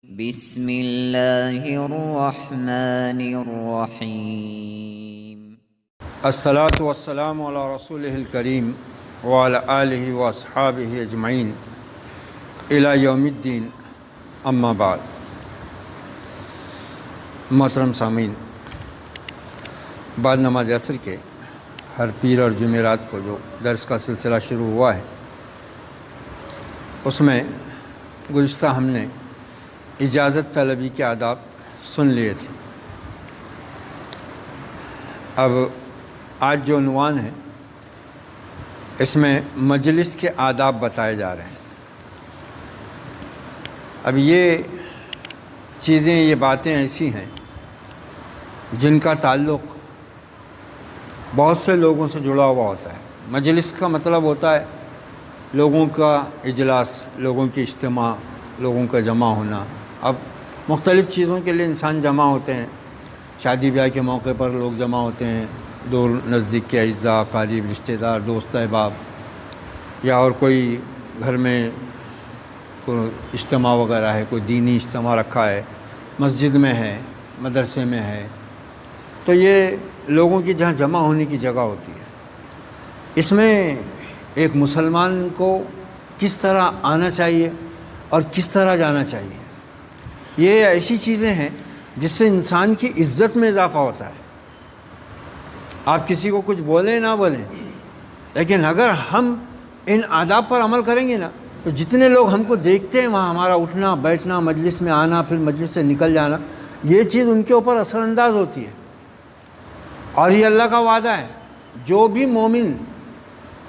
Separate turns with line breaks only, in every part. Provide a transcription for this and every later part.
بسم اللہ الرحمن الرحیم۔
الصلاۃ والسلام علی رسولہ الکریم وعلی آلہ واصحابہ اجمعین الی یوم الدین، اما بعد۔ محترم سامعین، بعد نماز عصر کے ہر پیر اور جمعرات کو جو درس کا سلسلہ شروع ہوا ہے، اس میں گزشتہ ہم نے اجازت طلبی کے آداب سن لیے تھے۔ اب آج جو عنوان ہے اس میں مجلس کے آداب بتائے جا رہے ہیں۔ اب یہ چیزیں، یہ باتیں ایسی ہیں جن کا تعلق بہت سے لوگوں سے جڑا ہوا ہوتا ہے۔ مجلس کا مطلب ہوتا ہے لوگوں کا اجلاس، لوگوں کی اجتماع، لوگوں کا جمع ہونا۔ اب مختلف چیزوں کے لیے انسان جمع ہوتے ہیں۔ شادی بیاہ کے موقع پر لوگ جمع ہوتے ہیں، دور نزدیک کے اعزاء، اقارب، رشتہ دار، دوست احباب، یا اور کوئی گھر میں کوئی اجتماع وغیرہ ہے، کوئی دینی اجتماع رکھا ہے، مسجد میں ہے، مدرسے میں ہے، تو یہ لوگوں کی جہاں جمع ہونے کی جگہ ہوتی ہے۔ اس میں ایک مسلمان کو کس طرح آنا چاہیے اور کس طرح جانا چاہیے، یہ ایسی چیزیں ہیں جس سے انسان کی عزت میں اضافہ ہوتا ہے۔ آپ کسی کو کچھ بولیں نہ بولیں، لیکن اگر ہم ان آداب پر عمل کریں گے نا، تو جتنے لوگ ہم کو دیکھتے ہیں وہاں ہمارا اٹھنا بیٹھنا، مجلس میں آنا، پھر مجلس سے نکل جانا، یہ چیز ان کے اوپر اثر انداز ہوتی ہے۔ اور یہ اللہ کا وعدہ ہے، جو بھی مومن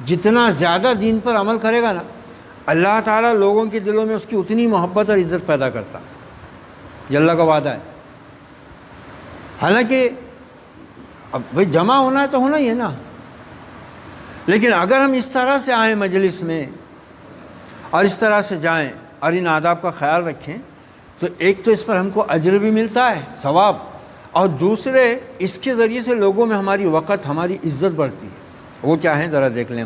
جتنا زیادہ دین پر عمل کرے گا نا، اللہ تعالیٰ لوگوں کے دلوں میں اس کی اتنی محبت اور عزت پیدا کرتا ہے۔ یہ اللہ کا وعدہ ہے۔ حالانکہ اب بھائی جمع ہونا ہے تو ہونا ہی ہے نا، لیکن اگر ہم اس طرح سے آئیں مجلس میں اور اس طرح سے جائیں اور ان آداب کا خیال رکھیں، تو ایک تو اس پر ہم کو اجر بھی ملتا ہے، ثواب، اور دوسرے اس کے ذریعے سے لوگوں میں ہماری وقت، ہماری عزت بڑھتی ہے۔ وہ کیا ہے ذرا دیکھ لیں۔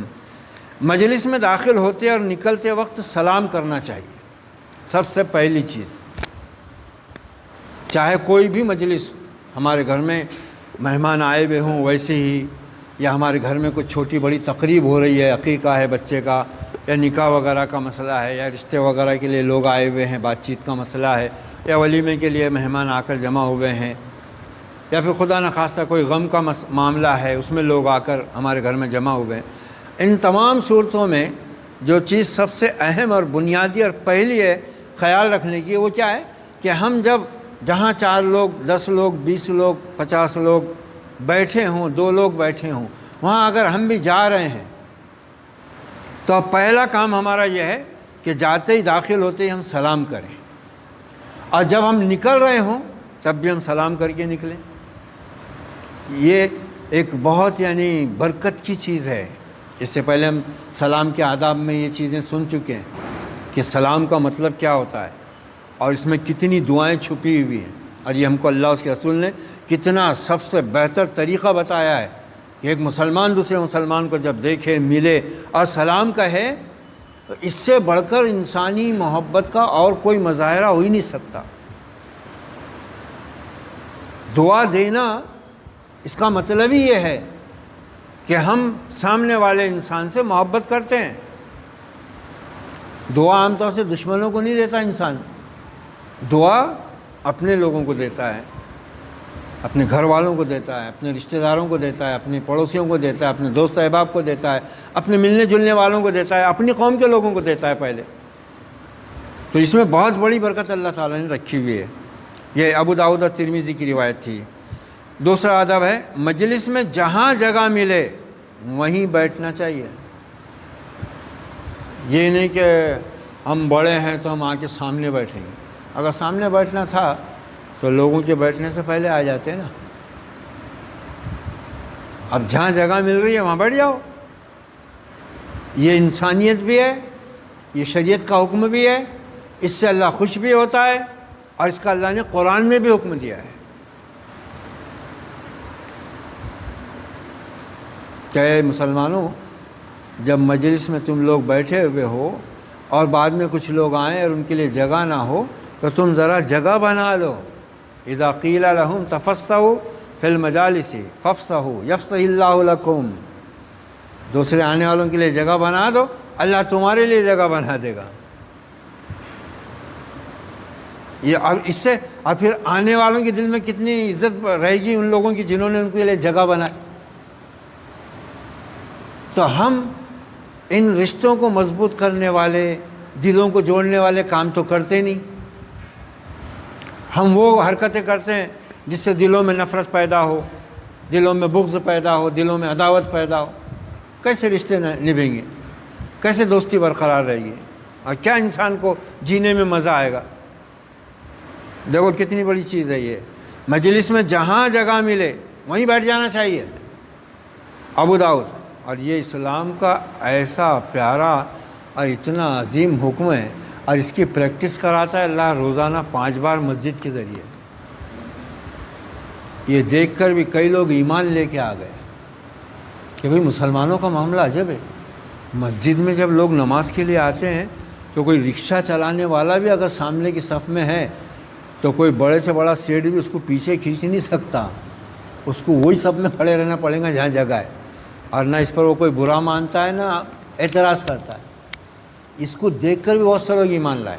مجلس میں داخل ہوتے اور نکلتے وقت سلام کرنا چاہیے، سب سے پہلی چیز۔ چاہے کوئی بھی مجلس، ہمارے گھر میں مہمان آئے ہوئے ہوں ویسے ہی، یا ہمارے گھر میں کوئی چھوٹی بڑی تقریب ہو رہی ہے، عقیقہ ہے بچے کا، یا نکاح وغیرہ کا مسئلہ ہے، یا رشتے وغیرہ کے لیے لوگ آئے ہوئے ہیں، بات چیت کا مسئلہ ہے، یا ولیمے کے لیے مہمان آ کر جمع ہوئے ہیں، یا پھر خدا نخواستہ کوئی غم کا معاملہ ہے، اس میں لوگ آ کر ہمارے گھر میں جمع ہوئے ہیں۔ ان تمام صورتوں میں جو چیز سب سے اہم اور بنیادی اور پہلی ہے خیال رکھنے کی، وہ کیا ہے کہ ہم جہاں 4 لوگ، 10 لوگ، 20 لوگ، 50 لوگ بیٹھے ہوں، 2 لوگ بیٹھے ہوں، وہاں اگر ہم بھی جا رہے ہیں تو پہلا کام ہمارا یہ ہے کہ جاتے ہی، داخل ہوتے ہی ہم سلام کریں، اور جب ہم نکل رہے ہوں تب بھی ہم سلام کر کے نکلیں۔ یہ ایک بہت برکت کی چیز ہے۔ اس سے پہلے ہم سلام کے آداب میں یہ چیزیں سن چکے ہیں کہ سلام کا مطلب کیا ہوتا ہے، اور اس میں کتنی دعائیں چھپی ہوئی ہیں، اور یہ ہم کو اللہ اس کے رسول نے کتنا سب سے بہتر طریقہ بتایا ہے کہ ایک مسلمان دوسرے مسلمان کو جب دیکھے، ملے اور سلام کہے، تو اس سے بڑھ کر انسانی محبت کا اور کوئی مظاہرہ ہو ہی نہیں سکتا۔ دعا دینا، اس کا مطلب ہی یہ ہے کہ ہم سامنے والے انسان سے محبت کرتے ہیں۔ دعا عام طور سے دشمنوں کو نہیں دیتا انسان، دعا اپنے لوگوں کو دیتا ہے، اپنے گھر والوں کو دیتا ہے، اپنے رشتہ داروں کو دیتا ہے، اپنے پڑوسیوں کو دیتا ہے، اپنے دوست احباب کو دیتا ہے، اپنے ملنے جلنے والوں کو دیتا ہے، اپنی قوم کے لوگوں کو دیتا ہے پہلے۔ تو اس میں بہت بڑی برکت اللہ تعالیٰ نے رکھی ہوئی ہے۔ یہ ابو داؤد اور ترمذی کی روایت تھی۔ دوسرا ادب ہے، مجلس میں جہاں جگہ ملے وہیں بیٹھنا چاہیے۔ یہ نہیں کہ ہم بڑے ہیں تو ہم آ کے سامنے بیٹھیں گے۔ اگر سامنے بیٹھنا تھا تو لوگوں کے بیٹھنے سے پہلے آ جاتے ہیں نا۔ اب جہاں جگہ مل رہی ہے وہاں بیٹھ جاؤ۔ یہ انسانیت بھی ہے، یہ شریعت کا حکم بھی ہے، اس سے اللہ خوش بھی ہوتا ہے، اور اس کا اللہ نے قرآن میں بھی حکم دیا ہے کہ مسلمانوں، جب مجلس میں تم لوگ بیٹھے ہوئے ہو اور بعد میں کچھ لوگ آئیں اور ان کے لیے جگہ نہ ہو، تو تو تم ذرا جگہ بنا لو. اذا قیل لہم تفصحوا فی المجالس فافصحوا یفصح اللہ لکم. دوسرے آنے والوں کے لیے جگہ بنا دو، اللہ تمہارے لیے جگہ بنا دے گا. یہ اب اس سے اب پھر آنے والوں کے دل میں کتنی عزت رہے گی ان لوگوں کی جنہوں نے ان کے لیے جگہ بنائی. تو ہم ان رشتوں کو مضبوط کرنے والے، دلوں کو جوڑنے والے کام تو کرتے نہیں. ہم وہ حرکتیں کرتے ہیں جس سے دلوں میں نفرت پیدا ہو، دلوں میں بغض پیدا ہو، دلوں میں عداوت پیدا ہو. کیسے رشتے نبھیں گے؟ کیسے دوستی برقرار رہے گی؟ اور کیا انسان کو جینے میں مزہ آئے گا؟ دیکھو کتنی بڑی چیز ہے یہ. مجلس میں جہاں جگہ ملے وہیں بیٹھ جانا چاہیے. ابو داؤد. اور یہ اسلام کا ایسا پیارا اور اتنا عظیم حکم ہے، اور اس کی پریکٹس کراتا ہے اللہ روزانہ 5 بار مسجد کے ذریعے. یہ دیکھ کر بھی کئی لوگ ایمان لے کے آ گئے کہ بھئی مسلمانوں کا معاملہ عجب ہے. مسجد میں جب لوگ نماز کے لیے آتے ہیں تو کوئی رکشہ چلانے والا بھی اگر سامنے کی صف میں ہے تو کوئی بڑے سے بڑا سیٹ بھی اس کو پیچھے کھینچ نہیں سکتا. اس کو وہی صف میں کھڑے رہنا پڑے گا جہاں جگہ ہے. اور نہ اس پر وہ کوئی برا مانتا ہے نہ اعتراض کرتا ہے. اس کو دیکھ کر بھی بہت سے لوگ ایمان لائے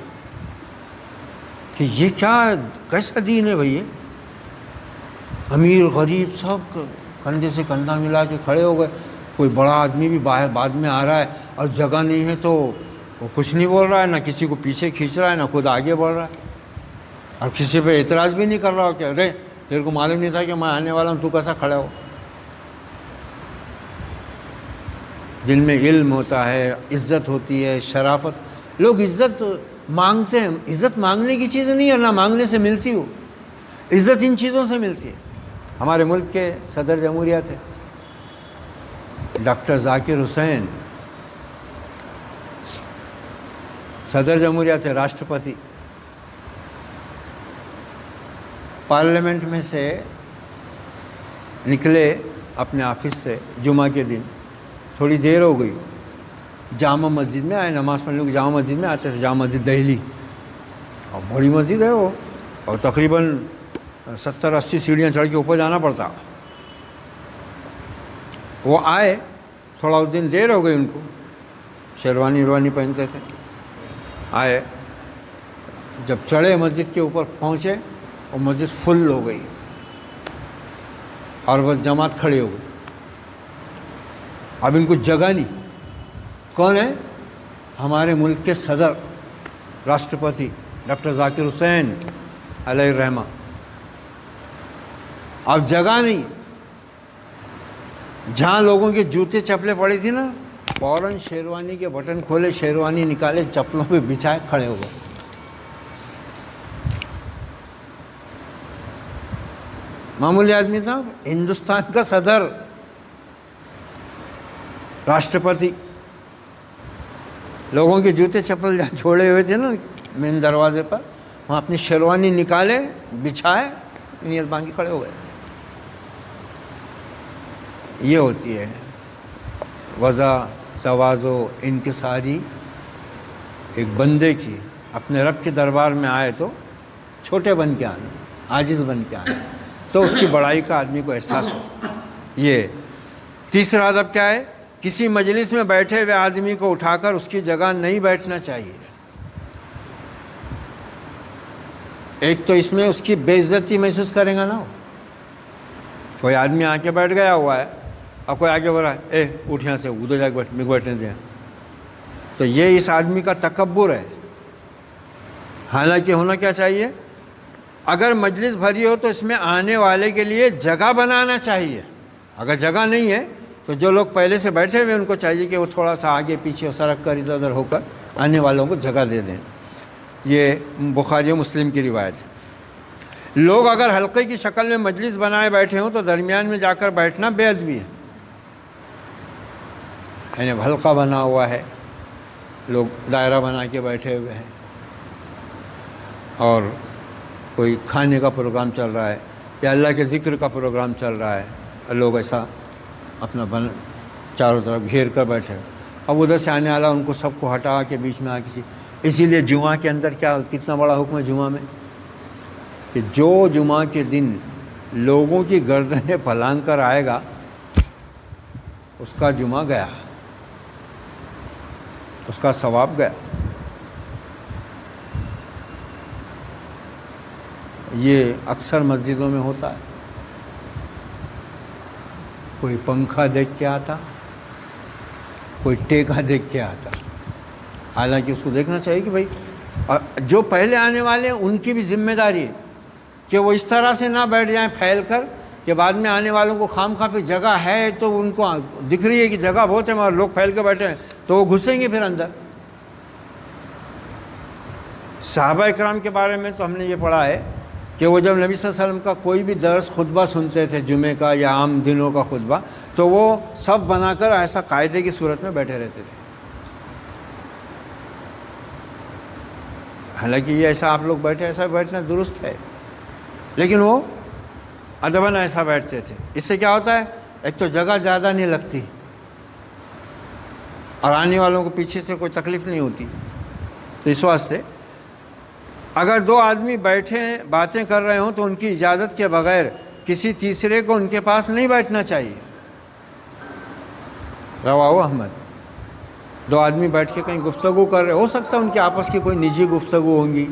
کہ یہ کیا کیسا دین ہے بھئی. یہ امیر غریب سب کندھے سے کندھا ملا کے کھڑے ہو گئے. کوئی بڑا آدمی بھی باہر بعد میں آ رہا ہے اور جگہ نہیں ہے تو وہ کچھ نہیں بول رہا ہے، نہ کسی کو پیچھے کھینچ رہا ہے، نہ خود آگے بڑھ رہا ہے، اور کسی پہ اعتراض بھی نہیں کر رہا ہو کہ ارے تیرے کو معلوم نہیں تھا کہ میں آنے والا ہوں، تو کیسا کھڑا ہو. جن میں علم ہوتا ہے، عزت ہوتی ہے، شرافت. لوگ عزت مانگتے ہیں. عزت مانگنے کی چیز نہیں ہے، نہ مانگنے سے ملتی ہو. عزت ان چیزوں سے ملتی ہے. ہمارے ملک کے صدر جمہوریہ تھے ڈاکٹر ذاکر حسین. صدر جمہوریہ تھے، راشٹرپتی. پارلیمنٹ میں سے نکلے اپنے آفس سے جمعہ کے دن، تھوڑی دیر ہو گئی، جامع مسجد میں آئے. نماز پڑھنے کو جامع مسجد میں آتے تھے، جامع مسجد دہلی. اور بڑی مسجد ہے وہ، اور تقریباً 70-80 سیڑھیاں چڑھ کے اوپر جانا پڑتا. وہ آئے، تھوڑا اس دن دیر ہو گئی ان کو، شیروانی پہنتے تھے. آئے، جب چڑھے مسجد کے اوپر پہنچے اور مسجد فل ہو گئی اور وہ جماعت کھڑی ہو گئی. اب ان کو جگہ نہیں. کون ہے؟ ہمارے ملک کے صدر راشٹرپتی ڈاکٹر ذاکر حسین علیہ الرحمہ. اب جگہ نہیں. جہاں لوگوں کے جوتے چپلیں پڑی تھی نا، فوراً شیروانی کے بٹن کھولے، شیروانی نکالے، چپلوں پہ بچھائے، کھڑے ہو گئے. معمولی آدمی تھا، ہندوستان کا صدر، راشٹرپتی. لوگوں کے جوتے چپل جہاں چھوڑے ہوئے تھے نا مین دروازے پر، وہاں اپنی شیروانی نکالے، بچھائے، نیت باندھ کے کھڑے ہو گئے. یہ ہوتی ہے وضع، تواضع، انکساری ایک بندے کی. اپنے رب کے دربار میں آئے تو چھوٹے بن کے آنا، عاجز بن کے آنا، تو اس کی بڑائی کا آدمی کو احساس ہوتا. یہ تیسرا ادب کیا ہے؟ کسی مجلس میں بیٹھے ہوئے آدمی کو اٹھا کر اس کی جگہ نہیں بیٹھنا چاہیے. ایک تو اس میں اس کی بے عزتی محسوس کرے گا نا. کوئی آدمی آ کے بیٹھ گیا ہوا ہے اور کوئی آگے بڑھ رہا ہے، اٹھ یہاں سے، ادھر جا کے بیٹھ، میرے کو بیٹھنے دیں. تو یہ اس آدمی کا تکبر ہے. حالانکہ ہونا کیا چاہیے؟ اگر مجلس بھری ہو تو اس میں آنے والے کے لیے جگہ بنانا چاہیے. اگر جگہ نہیں ہے تو جو لوگ پہلے سے بیٹھے ہوئے ان کو چاہیے کہ وہ تھوڑا سا آگے پیچھے سرک کر ادھر ادھر ہو کر آنے والوں کو جگہ دے دیں. یہ بخاری و مسلم کی روایت ہے. لوگ اگر حلقے کی شکل میں مجلس بنائے بیٹھے ہوں تو درمیان میں جا کر بیٹھنا بے ادبی ہے. یعنی حلقہ بنا ہوا ہے، لوگ دائرہ بنا کے بیٹھے ہوئے ہیں، اور کوئی کھانے کا پروگرام چل رہا ہے یا اللہ کے ذکر کا پروگرام چل رہا ہے، اور لوگ ایسا اپنا چاروں طرف گھیر کر بیٹھے. اب ادھر سے آنے والا ان کو سب کو ہٹا کے بیچ میں آ کسی اسی لیے جمعہ کے اندر کتنا بڑا حکم ہے جمعہ میں کہ جو جمعہ کے دن لوگوں کی گردنیں پھلانگ کر آئے گا اس کا جمعہ گیا، اس کا ثواب گیا۔ یہ اکثر مسجدوں میں ہوتا ہے، کوئی پنکھا دیکھ کے آتا، کوئی ٹیکا دیکھ کے آتا، حالانکہ اس کو دیکھنا چاہیے کہ بھائی اور جو پہلے آنے والے ہیں ان کی بھی ذمہ داری ہے کہ وہ اس طرح سے نہ بیٹھ جائیں پھیل کر کہ بعد میں آنے والوں کو خام خواہ پہ جگہ ہے تو ان کو دکھ رہی ہے کہ جگہ بہت ہے مگر لوگ پھیل کے بیٹھے ہیں تو وہ گھسیں گے پھر اندر۔ صحابہ اکرام کے بارے میں تو ہم نے یہ پڑھا ہے کہ وہ جب نبی صلی اللہ علیہ وسلم کا کوئی بھی درس خطبہ سنتے تھے جمعے کا یا عام دنوں کا خطبہ تو وہ سب بنا کر ایسا قاعدے کی صورت میں بیٹھے رہتے تھے۔ حالانکہ یہ ایسا آپ لوگ بیٹھے ایسا بیٹھنا درست ہے، لیکن وہ ادباً ایسا بیٹھتے تھے۔ اس سے کیا ہوتا ہے، ایک تو جگہ زیادہ نہیں لگتی اور آنے والوں کو پیچھے سے کوئی تکلیف نہیں ہوتی۔ تو اس واسطے اگر دو آدمی بیٹھے باتیں کر رہے ہوں تو ان کی اجازت کے بغیر کسی تیسرے کو ان کے پاس نہیں بیٹھنا چاہیے۔ رواہ احمد۔ دو آدمی بیٹھ کے کہیں گفتگو کر رہے، ہو سکتا ہے ان کے آپس کی کوئی نجی گفتگو ہوں گی،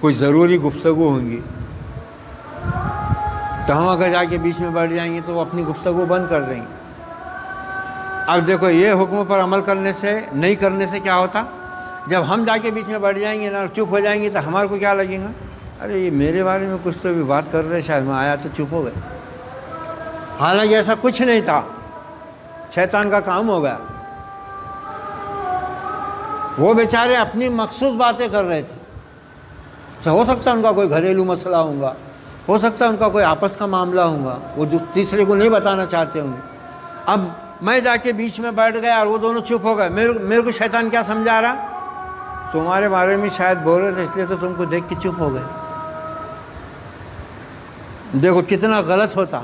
کوئی ضروری گفتگو ہوں گی، تو ہم اگر جا کے بیچ میں بیٹھ جائیں گے تو وہ اپنی گفتگو بند کر دیں گے۔ اب دیکھو یہ حکم پر عمل کرنے سے نہیں کرنے سے کیا ہوتا، جب ہم جا کے بیچ میں بیٹھ جائیں گے نا چپ ہو جائیں گے تو ہمارے کو کیا لگے گا، ارے یہ میرے بارے میں کچھ تو بھی بات کر رہے، شاید میں آیا تو چپ ہو گئے، حالانکہ ایسا کچھ نہیں تھا، شیطان کا کام ہو گیا۔ وہ بیچارے اپنی مخصوص باتیں کر رہے تھے، ہو سکتا ہے ان کا کوئی گھریلو مسئلہ ہوگا، ہو سکتا ہے ان کا کوئی آپس کا معاملہ ہوگا، وہ تیسرے کو نہیں بتانا چاہتے ہوں گے۔ اب میں جا کے بیچ میں بیٹھ گیا اور وہ دونوں چپ ہو گئے، میرے کو شیطان کیا سمجھا رہا، تمہارے بارے میں شاید بول رہے تھے اس لیے تو تم کو دیکھ کے چپ ہو گئے۔ دیکھو کتنا غلط ہوتا۔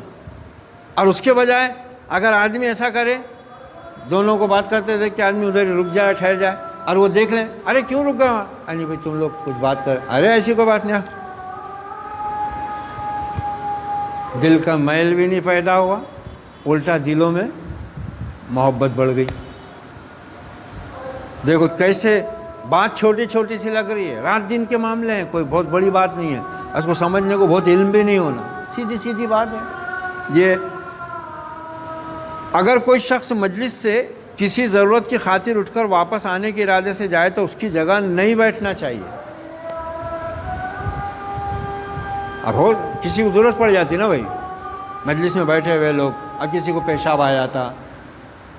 اور اس کے بجائے اگر آدمی ایسا کرے، دونوں کو بات کرتے دیکھ کے آدمی ادھر رک جائے، ٹھہر جائے اور وہ دیکھ لیں، ارے کیوں رک گئے وہاں، نہیں بھائی تم لوگ کچھ بات کر، ارے ایسی کوئی بات نہیں، دل کا میل بھی نہیں پیدا ہوا، الٹا دلوں میں محبت بڑھ گئی۔ دیکھو کیسے بات چھوٹی چھوٹی سی لگ رہی ہے، رات دن کے معاملے ہیں، کوئی بہت بڑی بات نہیں ہے، اس کو سمجھنے کو بہت علم بھی نہیں ہونا، سیدھی سیدھی بات ہے۔ یہ اگر کوئی شخص مجلس سے کسی ضرورت کی خاطر اٹھ کر واپس آنے کے ارادے سے جائے تو اس کی جگہ نہیں بیٹھنا چاہیے۔ اب ہو کسی کو ضرورت پڑ جاتی نا بھائی، مجلس میں بیٹھے ہوئے لوگ، اب کسی کو پیشاب آ جاتا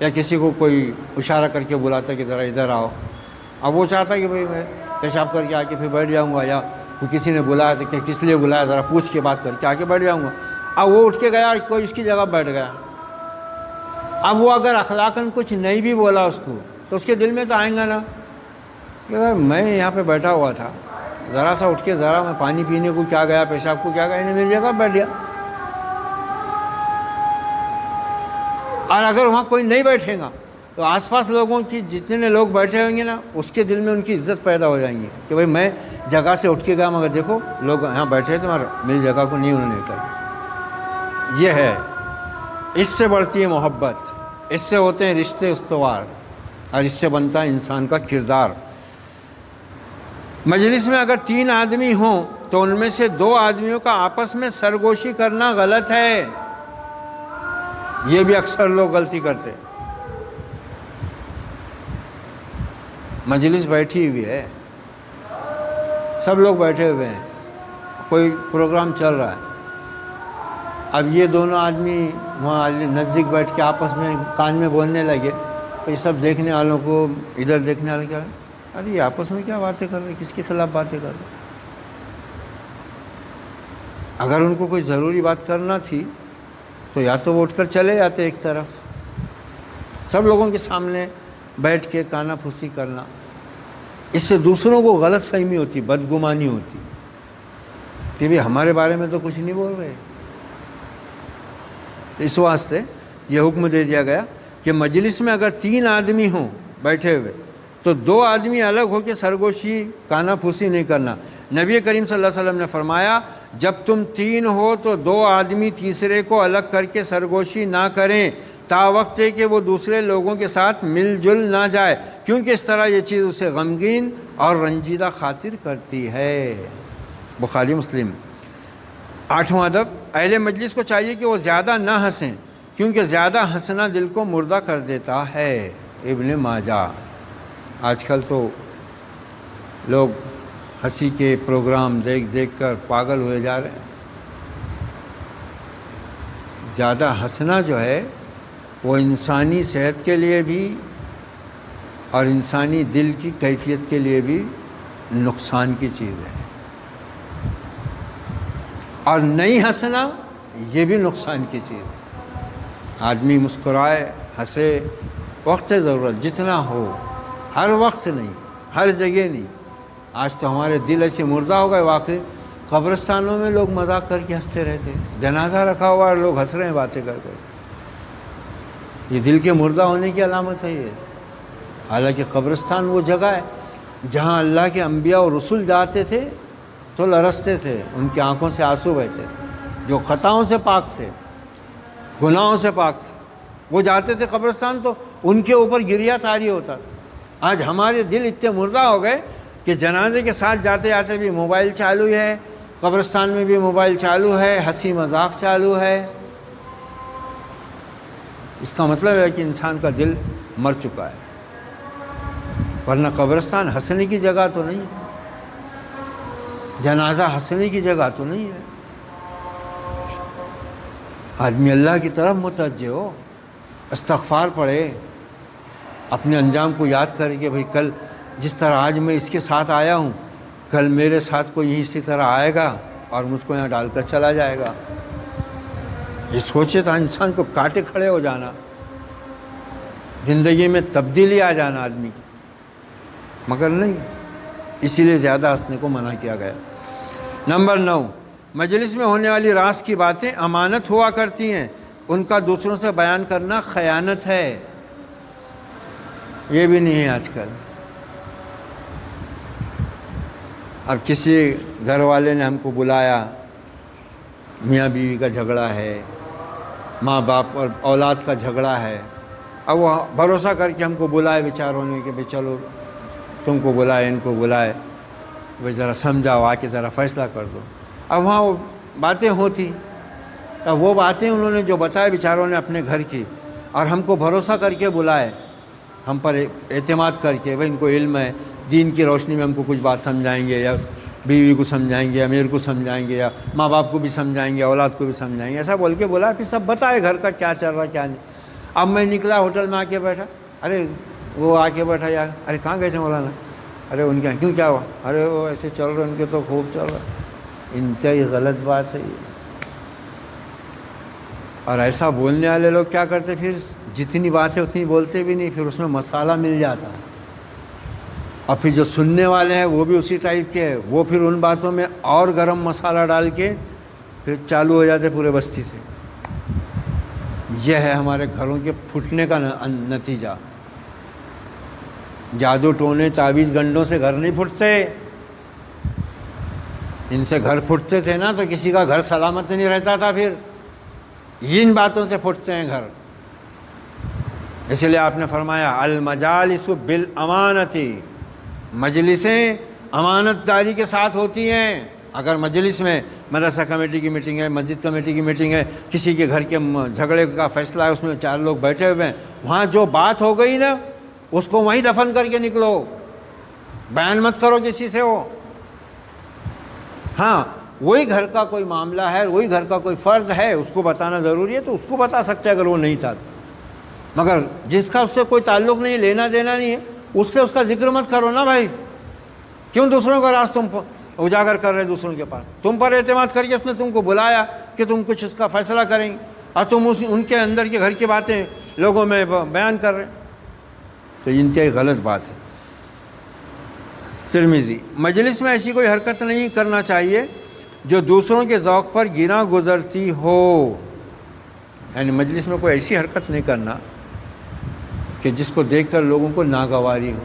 یا کسی کو کوئی اشارہ کر کے بلاتا کہ ذرا ادھر آؤ، اب وہ چاہتا کہ بھائی میں پیشاب کر کے آ کے پھر بیٹھ جاؤں گا، یا کسی نے بلایا تو کہ کس لیے بلایا ذرا پوچھ کے بات کر کے آ کے بیٹھ جاؤں گا۔ اب وہ اٹھ کے گیا، کوئی اس کی جگہ بیٹھ گیا، اب وہ اگر اخلاقاً کچھ نہیں بھی بولا اس کو تو اس کے دل میں تو آئیں گا نا کہ اگر میں یہاں پہ بیٹھا ہوا تھا، ذرا سا اٹھ کے ذرا میں پانی پینے کو کیا گیا، پیشاب کو کیا گیا، انہیں میری جگہ بیٹھ گیا۔ اور اگر وہاں کوئی نہیں بیٹھے گا تو آس پاس لوگوں کی جتنے لوگ بیٹھے ہوئیں گے نا اس کے دل میں ان کی عزت پیدا ہو جائیں گی کہ بھائی میں جگہ سے اٹھ کے گیا مگر دیکھو لوگ یہاں بیٹھے تو میری جگہ کو نہیں انہوں نے کر۔ یہ ہے، اس سے بڑھتی ہے محبت، اس سے ہوتے ہیں رشتے استوار، اور اس سے بنتا ہے انسان کا کردار۔ مجلس میں اگر 3 آدمی ہوں تو ان میں سے 2 آدمیوں کا آپس میں سرگوشی کرنا غلط ہے، یہ بھی اکثر لوگ غلطی کرتے۔ مجلس بیٹھی ہوئی ہے، سب لوگ بیٹھے ہوئے ہیں، کوئی پروگرام چل رہا ہے، اب یہ دونوں آدمی وہاں نزدیک بیٹھ کے آپس میں کان میں بولنے لگے تو یہ سب دیکھنے والوں کو، ادھر دیکھنے والے کیا، ارے یہ آپس میں کیا باتیں کر رہے، کس کے خلاف باتیں کر رہے۔ اگر ان کو کوئی ضروری بات کرنا تھی تو یا تو وہ اٹھ کر چلے جاتے ایک طرف، سب لوگوں کے سامنے بیٹھ کے کانا پھوسی کرنا، اس سے دوسروں کو غلط فہمی ہوتی، بدگمانی ہوتی کہ بھی ہمارے بارے میں تو کچھ نہیں بول رہے۔ اس واسطے یہ حکم دے دیا گیا کہ مجلس میں اگر 3 آدمی ہوں بیٹھے ہوئے تو دو آدمی الگ ہو کے سرگوشی کانا پھوسی نہیں کرنا۔ نبی کریم صلی اللہ علیہ وسلم نے فرمایا جب تم 3 ہو تو 2 آدمی تیسرے کو الگ کر کے سرگوشی نہ کریں تا وقت ہے کہ وہ دوسرے لوگوں کے ساتھ مل جل نہ جائے، کیونکہ اس طرح یہ چیز اسے غمگین اور رنجیدہ خاطر کرتی ہے۔ بخاری مسلم۔ 8واں ادب، اہل مجلس کو چاہیے کہ وہ زیادہ نہ ہنسیں کیونکہ زیادہ ہنسنا دل کو مردہ کر دیتا ہے۔ ابن ماجہ۔ آج کل تو لوگ ہنسی کے پروگرام دیکھ دیکھ کر پاگل ہوئے جا رہے ہیں۔ زیادہ ہنسنا جو ہے وہ انسانی صحت کے لیے بھی اور انسانی دل کی کیفیت کے لیے بھی نقصان کی چیز ہے، اور نہیں ہنسنا یہ بھی نقصان کی چیز ہے۔ آدمی مسکرائے، ہنسے، وقت ضرورت جتنا ہو، ہر وقت نہیں، ہر جگہ نہیں۔ آج تو ہمارے دل ایسے مردہ ہو گئے، واقعی قبرستانوں میں لوگ مذاق کر کے ہنستے رہتے ہیں، جنازہ رکھا ہوا اور لوگ ہنس رہے ہیں باتیں کر کر۔ یہ دل کے مردہ ہونے کی علامت ہے یہ۔ حالانکہ قبرستان وہ جگہ ہے جہاں اللہ کے انبیاء اور رسول جاتے تھے تو لرزتے تھے، ان کی آنکھوں سے آنسو بہتے تھے، جو خطاؤں سے پاک تھے، گناہوں سے پاک تھے، وہ جاتے تھے قبرستان تو ان کے اوپر گریہ طاری ہوتا تھا۔ آج ہمارے دل اتنے مردہ ہو گئے کہ جنازے کے ساتھ جاتے جاتے بھی موبائل چالو ہے، قبرستان میں بھی موبائل چالو ہے، ہنسی مذاق چالو ہے۔ اس کا مطلب ہے کہ انسان کا دل مر چکا ہے، ورنہ قبرستان ہنسنے کی جگہ تو نہیں ہے، جنازہ ہنسنے کی جگہ تو نہیں ہے۔ آدمی اللہ کی طرف متوجہ ہو، استغفار پڑھے، اپنے انجام کو یاد کرے کہ بھئی کل جس طرح آج میں اس کے ساتھ آیا ہوں، کل میرے ساتھ کوئی اسی طرح آئے گا اور مجھ کو یہاں ڈال کر چلا جائے گا۔ یہ سوچے تو انسان کو کاٹے کھڑے ہو جانا، زندگی میں تبدیلی آ جانا آدمی کی، مگر نہیں، اسی لیے زیادہ ہنسنے کو منع کیا گیا۔ نمبر 9، مجلس میں ہونے والی راز کی باتیں امانت ہوا کرتی ہیں، ان کا دوسروں سے بیان کرنا خیانت ہے۔ یہ بھی نہیں ہے آج کل۔ اب کسی گھر والے نے ہم کو بلایا، میاں بیوی کا جھگڑا ہے، ماں باپ اور اولاد کا جھگڑا ہے، اب وہ بھروسہ کر کے ہم کو بلائے بیچاروں نے کہ بھئی چلو تم کو بلائے، ان کو بلائے، بھئی ذرا سمجھاؤ، آ کے ذرا فیصلہ کر دو۔ اب وہاں وہ باتیں ہوتی، اب وہ باتیں انہوں نے جو بتائے بیچاروں نے اپنے گھر کی، اور ہم کو بھروسہ کر کے بلائے، ہم پر اعتماد کر کے، بھئی ان کو علم ہے، دین کی روشنی میں ہم کو کچھ بات سمجھائیں گے، یا بیوی کو سمجھائیں گے، یا امیر کو سمجھائیں گے، یا ماں باپ کو بھی سمجھائیں گے، اولاد کو بھی سمجھائیں گے، ایسا بول کے بولا، پھر سب بتائے گھر کا کیا چل رہا کیا نہیں۔ اب میں نکلا ہوٹل میں آ کے بیٹھا، ارے وہ آ کے بیٹھا یار، ارے کہاں گئے تھے مولانا؟ ارے ان کے کیوں کیا ہوا؟ ارے وہ ایسے چل رہے، ان کے تو خوب چل رہا۔ انتہائی غلط بات ہے یہ۔ اور ایسا بولنے والے لوگ کیا کرتے، پھر جتنی بات ہے اتنی بولتے بھی نہیں، پھر اس میں مسالہ مل جاتا۔ اور پھر جو سننے والے ہیں وہ بھی اسی ٹائپ کے ہیں، وہ پھر ان باتوں میں اور گرم مسالہ ڈال کے پھر چالو ہو جاتے پورے بستی سے۔ یہ ہے ہمارے گھروں کے پھٹنے کا نتیجہ۔ جادو ٹونے تعویذ گنڈوں سے گھر نہیں پھٹتے، ان سے گھر پھٹتے تھے نا تو کسی کا گھر سلامت نہیں رہتا تھا، پھر ان باتوں سے پھٹتے ہیں گھر۔ اس لیے آپ نے فرمایا المجالس بالامانتی، مجلسیں امانت داری کے ساتھ ہوتی ہیں۔ اگر مجلس میں مدرسہ کمیٹی کی میٹنگ ہے، مسجد کمیٹی کی میٹنگ ہے، کسی کے گھر کے جھگڑے کا فیصلہ ہے، اس میں 4 لوگ بیٹھے ہوئے ہیں، وہاں جو بات ہو گئی نا اس کو وہیں دفن کر کے نکلو، بیان مت کرو کسی سے ہو۔ ہاں وہی گھر کا کوئی معاملہ ہے، وہی گھر کا کوئی فرد ہے، اس کو بتانا ضروری ہے تو اس کو بتا سکتے ہیں اگر وہ نہیں تھا، مگر جس کا اس سے کوئی تعلق نہیں، لینا دینا نہیں ہے، اس سے اس کا ذکر مت کرو نا بھائی۔ کیوں دوسروں کا راز تم اجاگر کر رہے دوسروں کے پاس؟ تم پر اعتماد کر کے اس نے تم کو بلایا کہ تم کچھ اس کا فیصلہ کریں گے، اور تم ان کے اندر کے گھر کی باتیں لوگوں میں بیان کر رہے، تو انتہائی غلط بات ہے۔ ترمذی، مجلس میں ایسی کوئی حرکت نہیں کرنا چاہیے جو دوسروں کے ذوق پر گراں گزرتی ہو، یعنی مجلس میں کوئی ایسی حرکت نہیں کرنا کہ جس کو دیکھ کر لوگوں کو ناگواری ہو۔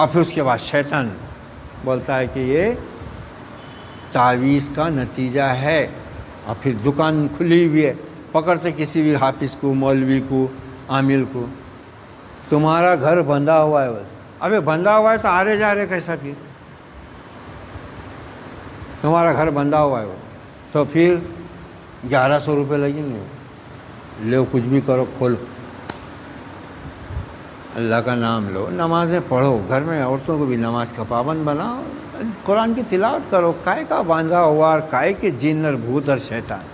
اور پھر اس کے بعد شیطان بولتا ہے کہ یہ تعویذ کا نتیجہ ہے، اور پھر دکان کھلی ہوئی ہے، پکڑتے کسی بھی حافظ کو، مولوی کو، عامل کو، تمہارا گھر بندھا ہوا ہے۔ ابے بندھا ہوا ہے تو آ رہے جا رہے کیسا؟ پھر تمہارا گھر بندھا ہوا ہے تو پھر 1100 روپے لگیں گے، لو کچھ بھی کرو، کھولو، اللہ کا نام لو، نمازیں پڑھو، گھر میں عورتوں کو بھی نماز کا پابند بناؤ، قرآن کی تلاوت کرو، کائے کا باندھا ہوا اور کائے کے جن اور بھوت اور شیطان،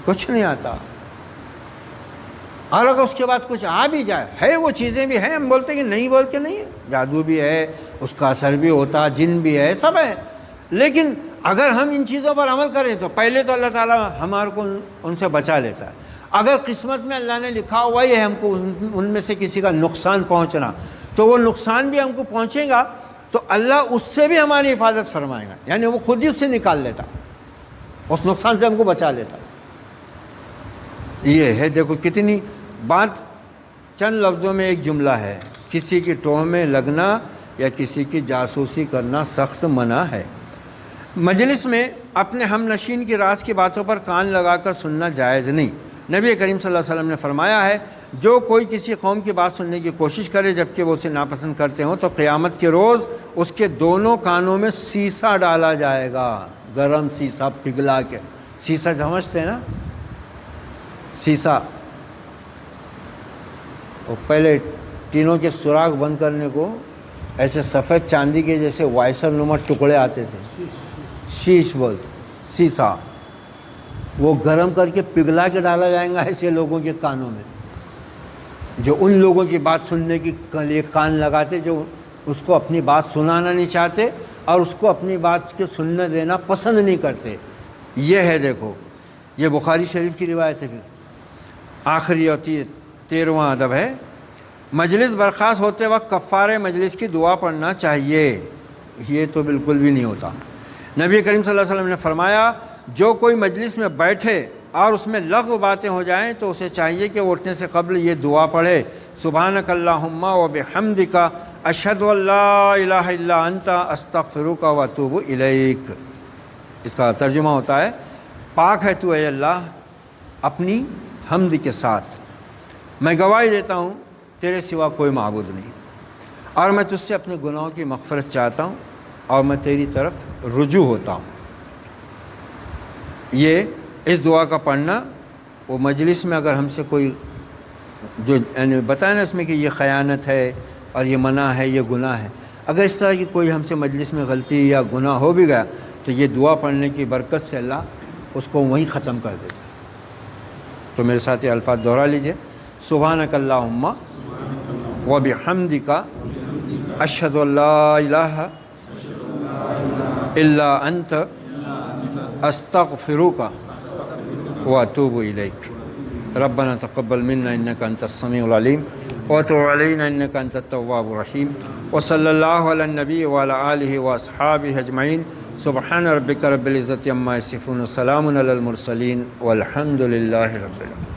کچھ نہیں آتا۔ اور اگر اس کے بعد کچھ آ بھی جائے، ہے وہ چیزیں بھی ہیں، ہم بولتے کہ نہیں، بول کے نہیں ہے، جادو بھی ہے، اس کا اثر بھی ہوتا، جن بھی ہے، سب ہے، لیکن اگر ہم ان چیزوں پر عمل کریں تو پہلے تو اللہ تعالیٰ ہمارے کو ان سے بچا لیتا ہے۔ اگر قسمت میں اللہ نے لکھا ہوا ہی ہے ہم کو ان میں سے کسی کا نقصان پہنچنا، تو وہ نقصان بھی ہم کو پہنچے گا تو اللہ اس سے بھی ہماری حفاظت فرمائے گا، یعنی وہ خود ہی اس سے نکال لیتا، اس نقصان سے ہم کو بچا لیتا۔ یہ ہے، دیکھو کتنی بات، چند لفظوں میں ایک جملہ ہے، کسی کی ٹوہ میں لگنا یا کسی کی جاسوسی کرنا سخت منع ہے۔ مجلس میں اپنے ہم نشین کی راز کی باتوں پر کان لگا کر سننا جائز نہیں۔ نبی کریم صلی اللہ علیہ وسلم نے فرمایا ہے، جو کوئی کسی قوم کی بات سننے کی کوشش کرے جبکہ وہ اسے ناپسند کرتے ہوں تو قیامت کے روز اس کے دونوں کانوں میں سیسا ڈالا جائے گا، گرم سیسا پگھلا کے۔ سیسا سمجھتے ہیں نا؟ سیسا، وہ پہلے ٹینوں کے سوراخ بند کرنے کو ایسے سفید چاندی کے جیسے وائسر نما ٹکڑے آتے تھے، شیش بولتے، سیسا، وہ گرم کر کے پگھلا کے ڈالا جائے گا ایسے لوگوں کے کانوں میں جو ان لوگوں کی بات سننے کی لیے کان لگاتے، جو اس کو اپنی بات سنانا نہیں چاہتے اور اس کو اپنی بات کے سننے دینا پسند نہیں کرتے۔ یہ ہے، دیکھو یہ بخاری شریف کی روایت ہے۔ پھر آخری اور 13واں ادب ہے، مجلس برخاست ہوتے وقت کفارے مجلس کی دعا پڑھنا چاہیے، یہ تو بالکل بھی نہیں ہوتا۔ نبی کریم صلی اللہ علیہ وسلم نے فرمایا، جو کوئی مجلس میں بیٹھے اور اس میں لغو باتیں ہو جائیں تو اسے چاہیے کہ وہ اٹھنے سے قبل یہ دعا پڑھے، سبحانک اللہم و بحمدک اشہد ان لا الہ الا انت استغفرک و اتوب الیک۔ اس کا ترجمہ ہوتا ہے، پاک ہے تو اے اللہ اپنی حمد کے ساتھ، میں گواہی دیتا ہوں تیرے سوا کوئی معبود نہیں، اور میں تجھ سے اپنے گناہوں کی مغفرت چاہتا ہوں اور میں تیری طرف رجوع ہوتا ہوں۔ یہ اس دعا کا پڑھنا، وہ مجلس میں اگر ہم سے کوئی جو یعنی بتایا نا اس میں کہ یہ خیانت ہے اور یہ منع ہے، یہ گناہ ہے، اگر اس طرح کی کوئی ہم سے مجلس میں غلطی یا گناہ ہو بھی گیا تو یہ دعا پڑھنے کی برکت سے اللہ اس کو وہیں ختم کر دیتا۔ تو میرے ساتھ یہ الفاظ دہرا لیجئے، سبحانک اللہم و بحمدک اشہد ان لا الہ الا انت استغفرک و اتوب الیک، ربنا تقبل منا انک انت السمیع العلیم وتب علینا انک انت التواب الرحیم، وصلی اللہ علی النبی وعلی آلہ واصحابہ اجمعین، سبحان ربک رب العزۃ عما یصفون، وسلام علی المرسلین والحمد للہ رب العالمین۔